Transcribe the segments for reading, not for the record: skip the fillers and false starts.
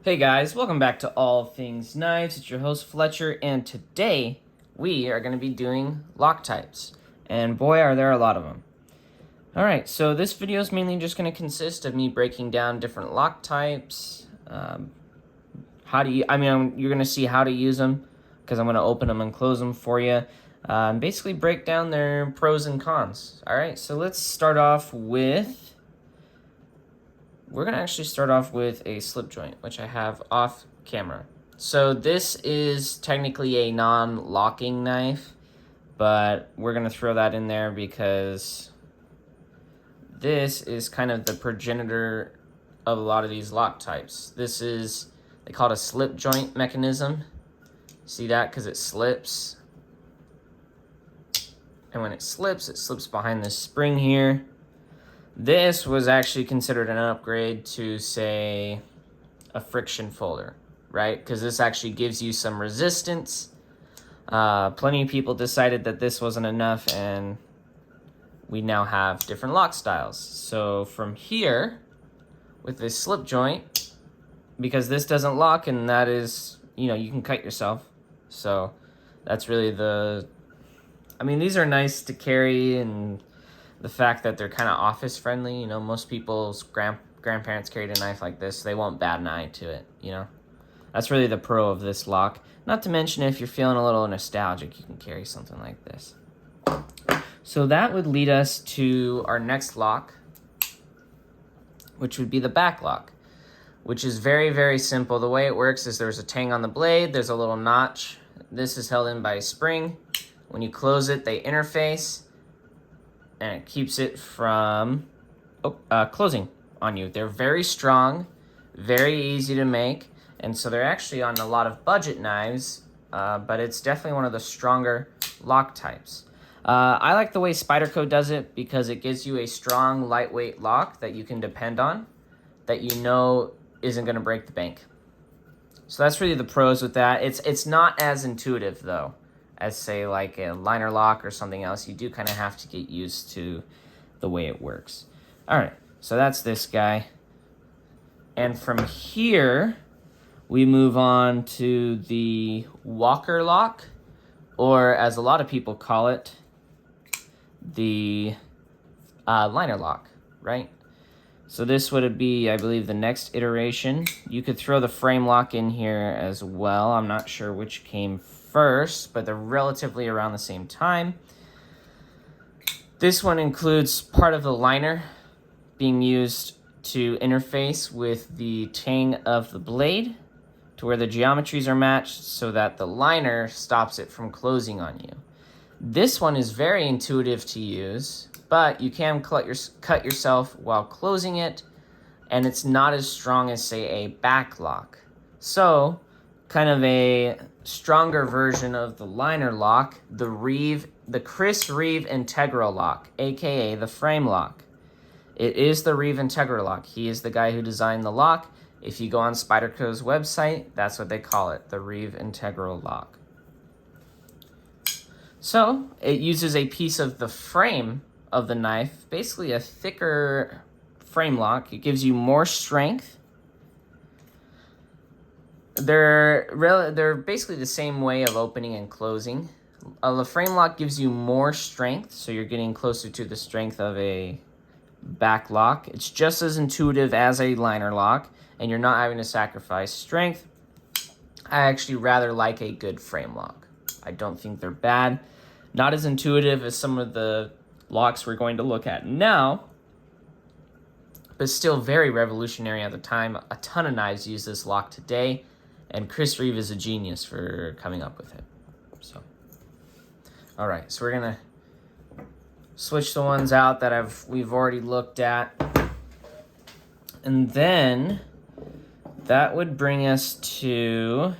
Hey guys, welcome back to All Things Knives. It's your host Fletcher, and today we are going to be doing lock types. And boy, are there a lot of them. Alright, so this video is mainly just going to consist of me breaking down different lock types. You're going to see how to use them, because I'm going to open them and close them for you. And basically break down their pros and cons. Alright, so let's start off with... We're going to actually start off with a slip joint, which I have off camera. So this is technically a non-locking knife, but we're going to throw that in there because this is kind of the progenitor of a lot of these lock types. This is, they call it a slip joint mechanism. See that? Because it slips. And when it slips behind this spring here. This was actually considered an upgrade to, say, a friction folder, right? Because this actually gives you some resistance. Plenty of people decided that this wasn't enough, and we now have different lock styles. So from here, with this slip joint, because this doesn't lock, and that is, you can cut yourself. So that's really these are nice to carry, and the fact that they're kind of office friendly, most people's grandparents carried a knife like this, so they won't bat an eye to it, That's really the pro of this lock. Not to mention, if you're feeling a little nostalgic, you can carry something like this. So that would lead us to our next lock, which would be the back lock, which is very, very simple. The way it works is there's a tang on the blade, there's a little notch. This is held in by a spring. When you close it, they interface, and it keeps it from closing on you. They're very strong, very easy to make, and so they're actually on a lot of budget knives, but it's definitely one of the stronger lock types. I like the way Spyderco does it because it gives you a strong, lightweight lock that you can depend on, that isn't going to break the bank. So that's really the pros with that. It's not as intuitive, though, as, say, like a liner lock or something else. You do kind of have to get used to the way it works. All right, so that's this guy. And from here, we move on to the Walker lock, or as a lot of people call it, the liner lock, right? So this would be, I believe, the next iteration. You could throw the frame lock in here as well. I'm not sure which came first, but they're relatively around the same time. This one includes part of the liner being used to interface with the tang of the blade to where the geometries are matched so that the liner stops it from closing on you. This one is very intuitive to use, but you can cut yourself while closing it, and it's not as strong as, say, a back lock. So, kind of a stronger version of the liner lock, the Chris Reeve Integral lock, aka the frame lock. It is the Reeve Integral lock. He is the guy who designed the lock. If you go on Spyderco's website, that's what they call it, the Reeve Integral lock. So it uses a piece of the frame of the knife, basically a thicker frame lock. It gives you more strength. They're basically the same way of opening and closing. The frame lock gives you more strength, so you're getting closer to the strength of a back lock. It's just as intuitive as a liner lock, and you're not having to sacrifice strength. I actually rather like a good frame lock. I don't think they're bad. Not as intuitive as some of the locks we're going to look at now, but still very revolutionary at the time. A ton of knives use this lock today, and Chris Reeve is a genius for coming up with it. So, all right, so we're gonna switch the ones out that we've already looked at, and then that would bring us to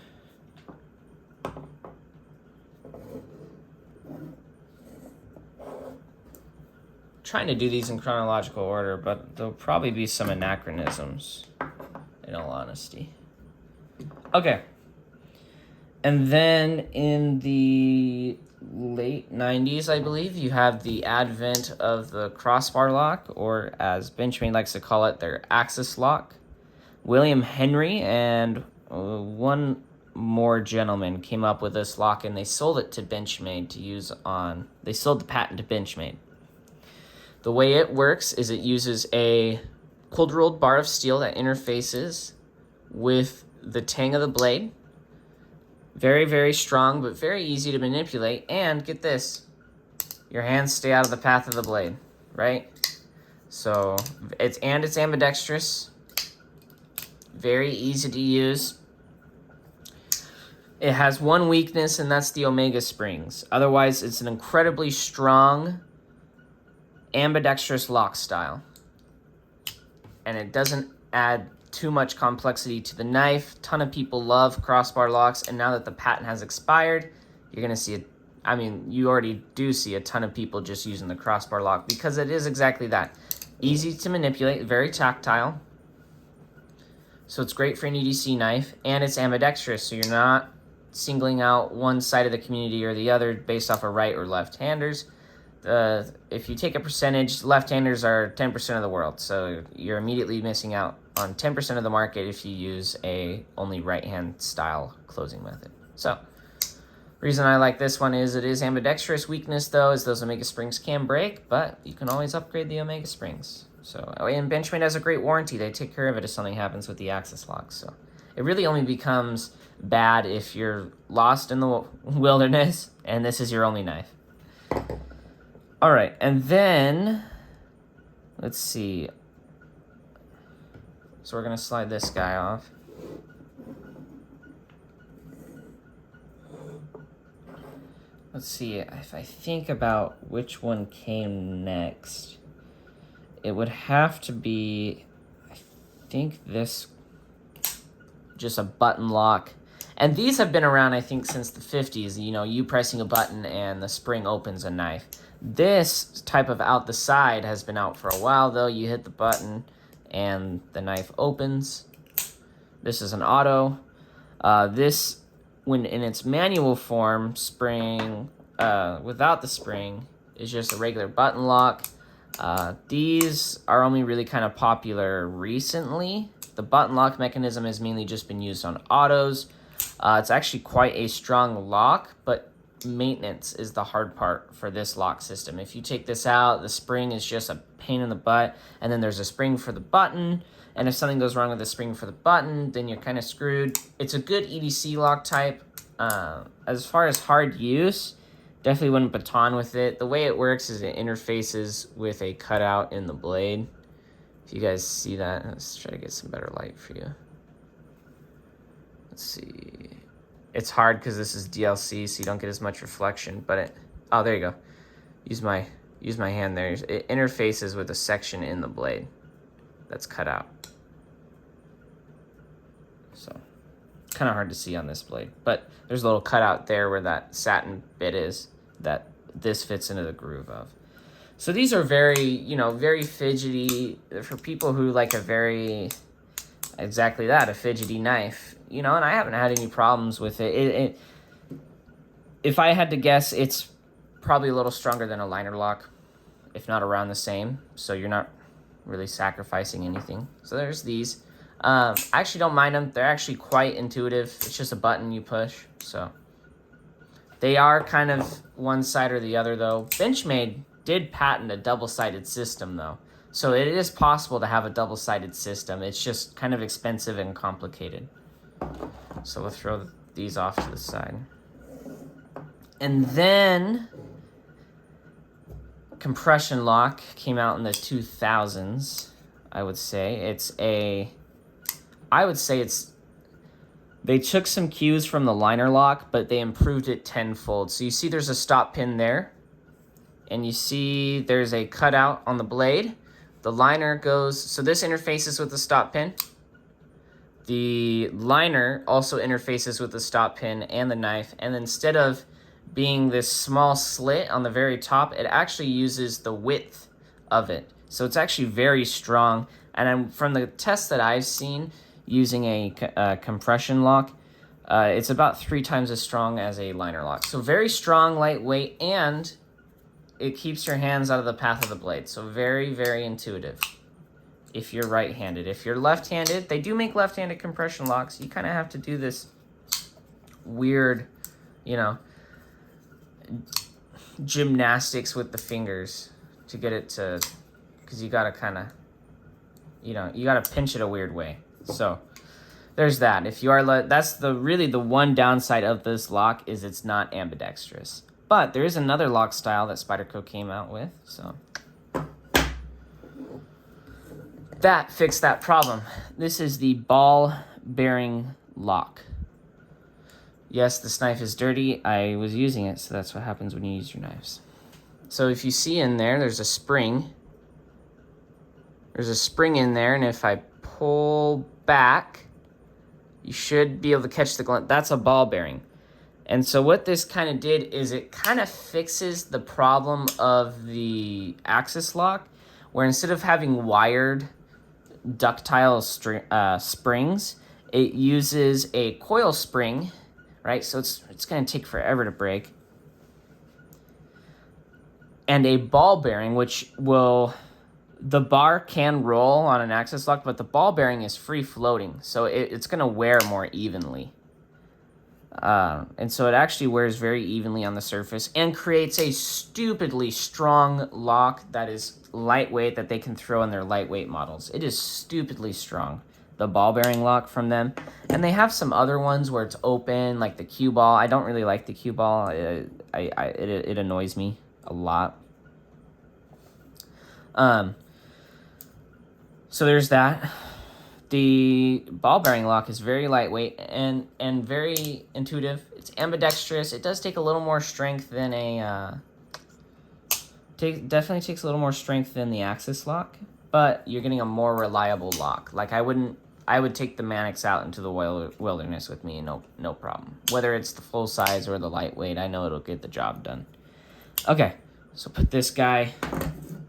trying to do these in chronological order, but there'll probably be some anachronisms, in all honesty. Okay. And then in the late 90s, I believe, you have the advent of the crossbar lock, or as Benjamin likes to call it, their axis lock. William Henry and one more gentleman came up with this lock, and they sold it to Benchmade to use on, they sold the patent to Benchmade. The way it works is it uses a cold rolled bar of steel that interfaces with the tang of the blade. Very, very strong, but very easy to manipulate. And get this, your hands stay out of the path of the blade, right? So it's ambidextrous, very easy to use. It has one weakness, and that's the omega springs. Otherwise, it's an incredibly strong ambidextrous lock style. And it doesn't add too much complexity to the knife. Ton of people love crossbar locks, and now that the patent has expired, you're gonna see it. I mean, you already do see a ton of people just using the crossbar lock because it is exactly that. Easy to manipulate, very tactile. So it's great for an EDC knife, and it's ambidextrous, so you're not singling out one side of the community or the other based off of right or left-handers. If you take a percentage, left-handers are 10% of the world, so you're immediately missing out on 10% of the market if you use a only right-hand style closing method. So, reason I like this one is it is ambidextrous. Weakness, though, is those omega springs can break, but you can always upgrade the omega springs. So, and Benchmade has a great warranty. They take care of it if something happens with the axis lock. So, it really only becomes bad if you're lost in the wilderness and this is your only knife. All right, and then, let's see. So we're gonna slide this guy off. Let's see, if I think about which one came next, it would have to be, I think this, just a button lock. And these have been around, I think, since the 50s. You know, you pressing a button and the spring opens a knife. This type of out the side has been out for a while, though. You hit the button and the knife opens. This is an auto. This, when in its manual form, spring, without the spring, is just a regular button lock. These are only really kind of popular recently. The button lock mechanism has mainly just been used on autos. It's actually quite a strong lock, but maintenance is the hard part for this lock system. If you take this out, the spring is just a pain in the butt, and then there's a spring for the button, and if something goes wrong with the spring for the button, then you're kind of screwed. It's a good EDC lock type. As far as hard use, definitely wouldn't baton with it. The way it works is it interfaces with a cutout in the blade. If you guys see that, let's try to get some better light for you. Let's see. It's hard because this is DLC, so you don't get as much reflection, but it, oh, there you go. Use my hand there. It interfaces with a section in the blade that's cut out. So, kind of hard to see on this blade, but there's a little cutout there where that satin bit is that this fits into the groove of. So these are very, you know, very fidgety for people who like a very, exactly that, a fidgety knife. You know, and I haven't had any problems with it. If I had to guess, it's probably a little stronger than a liner lock, if not around the same. So you're not really sacrificing anything. So there's these. I actually don't mind them. They're actually quite intuitive. It's just a button you push. So they are kind of one side or the other, though. Benchmade did patent a double-sided system, though. So it is possible to have a double-sided system. It's just kind of expensive and complicated. So we'll throw these off to the side. And then compression lock came out in the 2000s, I would say. They took some cues from the liner lock, but they improved it tenfold. So you see there's a stop pin there, and you see there's a cutout on the blade. The liner goes, so this interfaces with the stop pin. The liner also interfaces with the stop pin and the knife, and instead of being this small slit on the very top, it actually uses the width of it. So it's actually very strong, and from the tests that I've seen using a compression lock, it's about 3 times as strong as a liner lock. So very strong, lightweight, and it keeps your hands out of the path of the blade. So very, very intuitive. if you're right-handed. If you're left-handed, they do make left-handed compression locks. You kind of have to do this weird, you know, gymnastics with the fingers to get it to, because you got to kind of, you know, you got to pinch it a weird way. So there's that. If you are, that's really the one downside of this lock is it's not ambidextrous. But there is another lock style that Spyderco came out with, so that fixed that problem. This is the ball bearing lock. Yes, this knife is dirty. I was using it, so that's what happens when you use your knives. So if you see in there, there's a spring. There's a spring in there, and if I pull back, you should be able to catch the glint. That's a ball bearing. And so what this kind of did is it kind of fixes the problem of the axis lock, where instead of having wired ductile springs, it uses a coil spring, right? So it's going to take forever to break. And a ball bearing, which will, the bar can roll on an axis lock, but the ball bearing is free floating, so it's going to wear more evenly. And so it actually wears very evenly on the surface and creates a stupidly strong lock that is lightweight, that they can throw in their lightweight models. It is stupidly strong, the ball bearing lock from them. And they have some other ones where it's open, like the cue ball. I don't really like the cue ball. It annoys me a lot. So there's that. The ball bearing lock is very lightweight and very intuitive. It's ambidextrous. It does take a little more strength than definitely takes a little more strength than the axis lock, but you're getting a more reliable lock. Like I would take the Mannix out into the wilderness with me, no problem. Whether it's the full size or the lightweight, I know it'll get the job done. Okay, so put this guy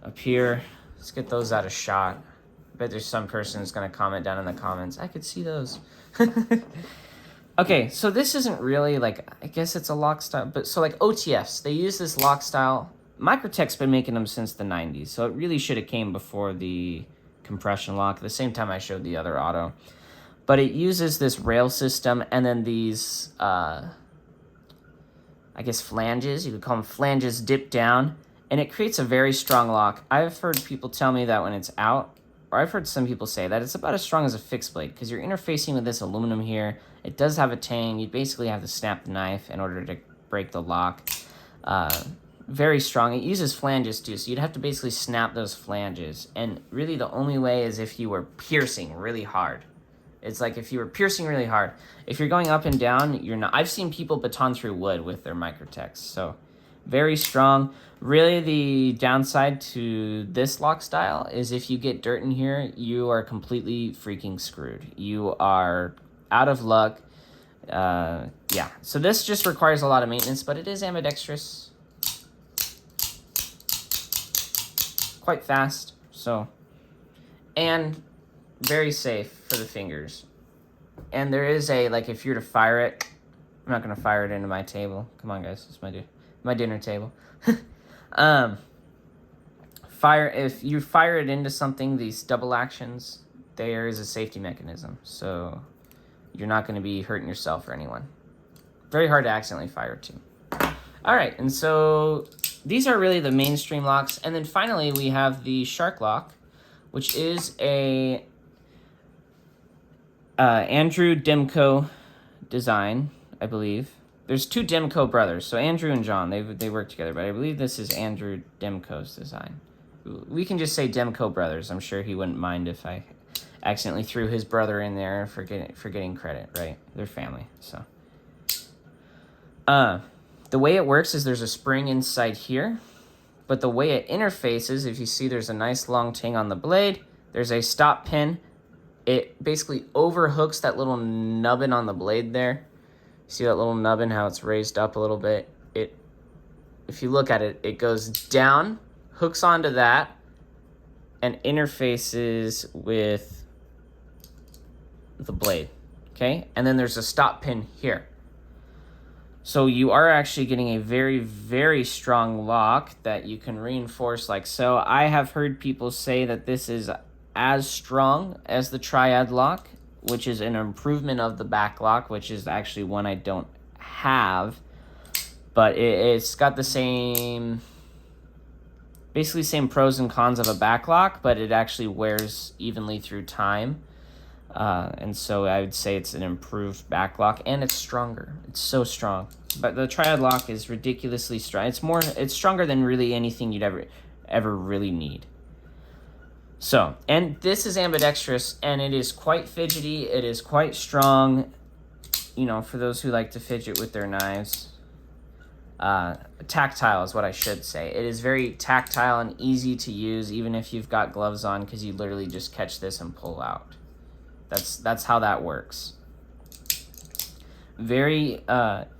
up here. Let's get those out of shot. I bet there's some person who's going to comment down in the comments, I could see those. Okay, so this isn't really like, I guess it's a lock style, but so like OTFs, they use this lock style. Microtech's been making them since the 90s, so it really should have came before the compression lock, at the same time I showed the other auto. But it uses this rail system and then these, I guess flanges, you could call them flanges, dip down, and it creates a very strong lock. I've heard people tell me that when it's out, or I've heard some people say that it's about as strong as a fixed blade because you're interfacing with this aluminum here. It does have a tang. You basically have to snap the knife in order to break the lock. Very strong. It uses flanges too, so you'd have to basically snap those flanges. And really the only way is if you were piercing really hard. It's like if you were piercing really hard. If you're going up and down, you're not. I've seen people baton through wood with their Microtechs, so very strong. Really, the downside to this lock style is if you get dirt in here, you are completely freaking screwed. You are out of luck. Yeah, so this just requires a lot of maintenance, but it is ambidextrous. Quite fast, so. And very safe for the fingers. And there is a, like, if you were to fire it, I'm not going to fire it into my table. Come on, guys, it's my dinner table. If you fire it into something, these double actions, there is a safety mechanism, so you're not going to be hurting yourself or anyone. Very hard to accidentally fire too. All right, and so these are really the mainstream locks, and then finally we have the Shark Lock, which is a Andrew Demko design, I believe. There's two Demko brothers, so Andrew and John, they work together, but I believe this is Andrew Demko's design. We can just say Demko brothers. I'm sure he wouldn't mind if I accidentally threw his brother in there for getting credit, right? They're family, so. The way it works is there's a spring inside here, but the way it interfaces, if you see there's a nice long tang on the blade, there's a stop pin. It basically overhooks that little nubbin on the blade there. See that little nubbin, how it's raised up a little bit? If you look at it, it goes down, hooks onto that, and interfaces with the blade, okay? And then there's a stop pin here. So you are actually getting a very, very strong lock that you can reinforce like so. I have heard people say that this is as strong as the Triad lock, which is an improvement of the back lock, which is actually one I don't have. But it's got the same, basically same pros and cons of a back lock, but it actually wears evenly through time. And so I would say it's an improved back lock, and it's stronger. It's so strong. But the Triad lock is ridiculously strong. It's stronger than really anything you'd ever really need. So, and this is ambidextrous, and it is quite fidgety. It is quite strong, you know, for those who like to fidget with their knives. Tactile is what I should say. It is very tactile and easy to use, even if you've got gloves on, because you literally just catch this and pull out. That's how that works. Very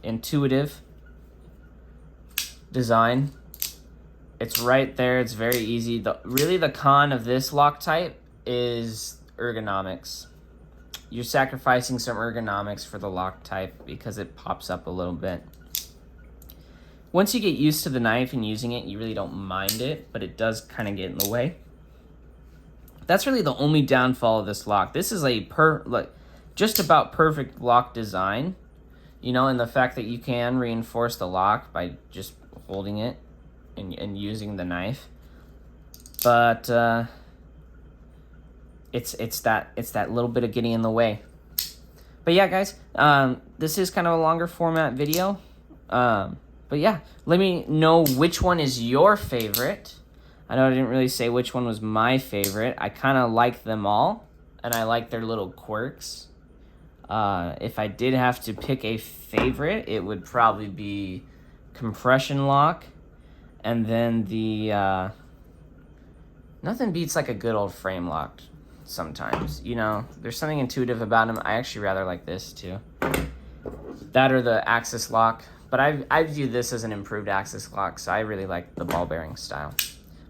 intuitive design. It's right there. It's very easy. Really, the con of this lock type is ergonomics. You're sacrificing some ergonomics for the lock type because it pops up a little bit. Once you get used to the knife and using it, you really don't mind it, but it does kind of get in the way. That's really the only downfall of this lock. This is a just about perfect lock design, you know, and the fact that you can reinforce the lock by just holding it and using the knife. But it's that little bit of getting in the way. But yeah, guys, this is kind of a longer format video. But yeah, let me know which one is your favorite. I know I didn't really say which one was my favorite. I kind of like them all, and I like their little quirks. If I did have to pick a favorite, it would probably be compression lock, and then the nothing beats like a good old frame lock sometimes. You know, there's something intuitive about them. I actually rather like this too. That or the axis lock. But I view this as an improved axis lock, so I really like the ball bearing style.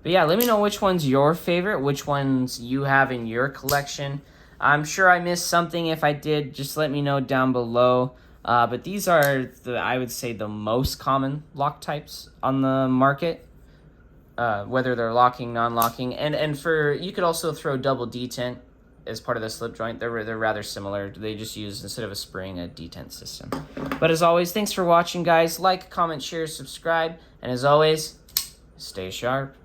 But yeah, let me know which one's your favorite, which ones you have in your collection. I'm sure I missed something. If I did, just let me know down below. But these are, I would say, the most common lock types on the market, whether they're locking, non-locking. And for, you could also throw double detent as part of the slip joint. They're rather similar. They just use, instead of a spring, a detent system. But as always, thanks for watching, guys. Like, comment, share, subscribe. And as always, stay sharp.